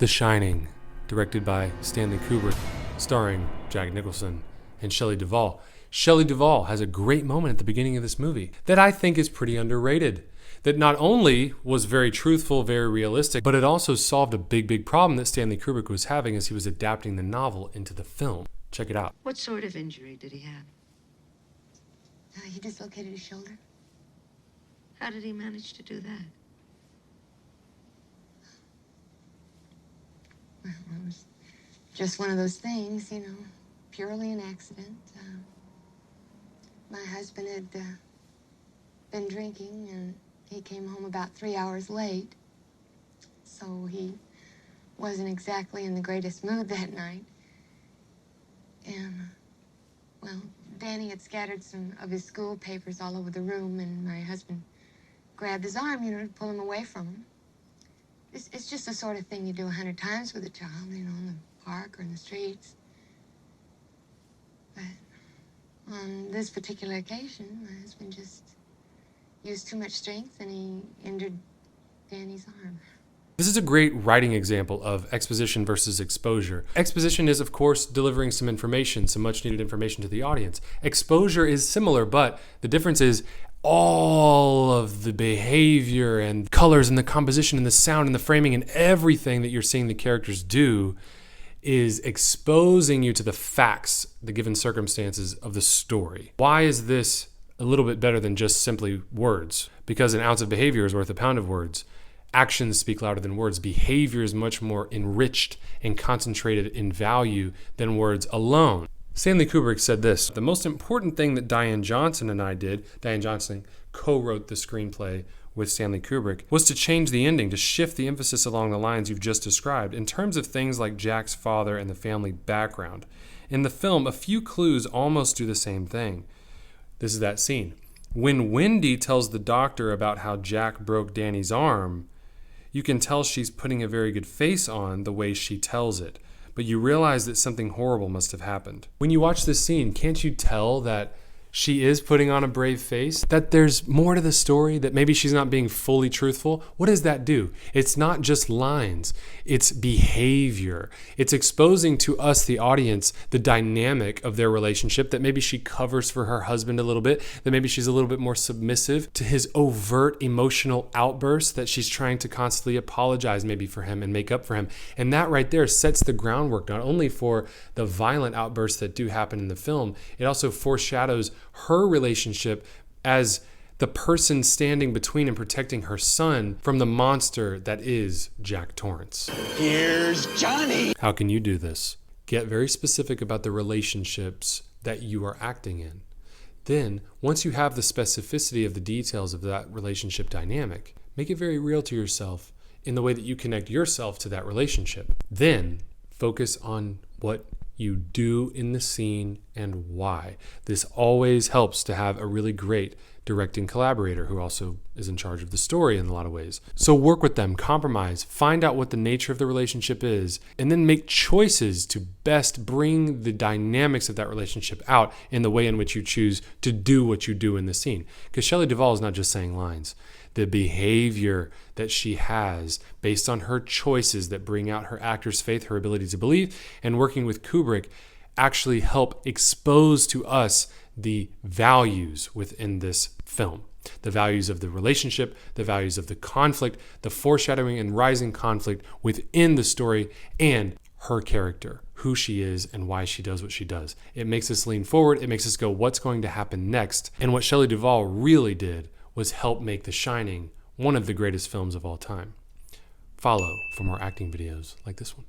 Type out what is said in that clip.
The Shining, directed by Stanley Kubrick, starring Jack Nicholson and Shelley Duvall. Shelley Duvall has a great moment at the beginning of this movie that I think is pretty underrated. That not only was very truthful, very realistic, but it also solved a big problem that Stanley Kubrick was having as he was adapting the novel into the film. Check it out. What sort of injury did he have? He dislocated his shoulder. How did he manage to do that? Well, it was just one of those things, you know, purely an accident. My husband had been drinking, and he came home about 3 hours late. So he wasn't exactly in the greatest mood that night. And, well, Danny had scattered some of his school papers all over the room, and my husband grabbed his arm, you know, to pull him away from him. It's just the sort of thing you do 100 times with a child, you know, in the park or in the streets. But on this particular occasion, my husband just used too much strength, and he injured Danny's arm. This is a great writing example of exposition versus exposure. Exposition is, of course, delivering some information, some much needed information to the audience. Exposure is similar, but the difference is all of the behavior and colors and the composition and the sound and the framing and everything that you're seeing the characters do is exposing you to the facts, the given circumstances of the story. Why is this a little bit better than just simply words? Because an ounce of behavior is worth a pound of words. Actions speak louder than words. Behavior is much more enriched and concentrated in value than words alone. Stanley Kubrick said this: the most important thing that Diane Johnson and I did, Diane Johnson co-wrote the screenplay with Stanley Kubrick, was to change the ending, to shift the emphasis along the lines you've just described in terms of things like Jack's father and the family background. In the film, a few clues almost do the same thing. This is that scene. When Wendy tells the doctor about how Jack broke Danny's arm, you can tell she's putting a very good face on the way she tells it, but you realize that something horrible must have happened. When you watch this scene, can't you tell that she is putting on a brave face? That there's more to the story, that maybe she's not being fully truthful? What does that do? It's not just lines, it's behavior. It's exposing to us, the audience, the dynamic of their relationship, that maybe she covers for her husband a little bit, that maybe she's a little bit more submissive to his overt emotional outbursts, that she's trying to constantly apologize maybe for him and make up for him. And that right there sets the groundwork not only for the violent outbursts that do happen in the film, it also foreshadows her relationship as the person standing between and protecting her son from the monster that is Jack Torrance. Here's Johnny. How can you do this? Get very specific about the relationships that you are acting in. Then, once you have the specificity of the details of that relationship dynamic, make it very real to yourself in the way that you connect yourself to that relationship. Then, focus on what you do in the scene and why. This always helps to have a really great directing collaborator who also is in charge of the story in a lot of ways. So work with them, compromise, find out what the nature of the relationship is, and then make choices to best bring the dynamics of that relationship out in the way in which you choose to do what you do in the scene. Because Shelley Duvall is not just saying lines. The behavior that she has based on her choices that bring out her actor's faith, her ability to believe, and working with Kubrick actually help expose to us the values within this film. The values of the relationship, the values of the conflict, the foreshadowing and rising conflict within the story, and her character, who she is and why she does what she does. It makes us lean forward. It makes us go, what's going to happen next? And what Shelley Duvall really did was help make The Shining one of the greatest films of all time. Follow for more acting videos like this one.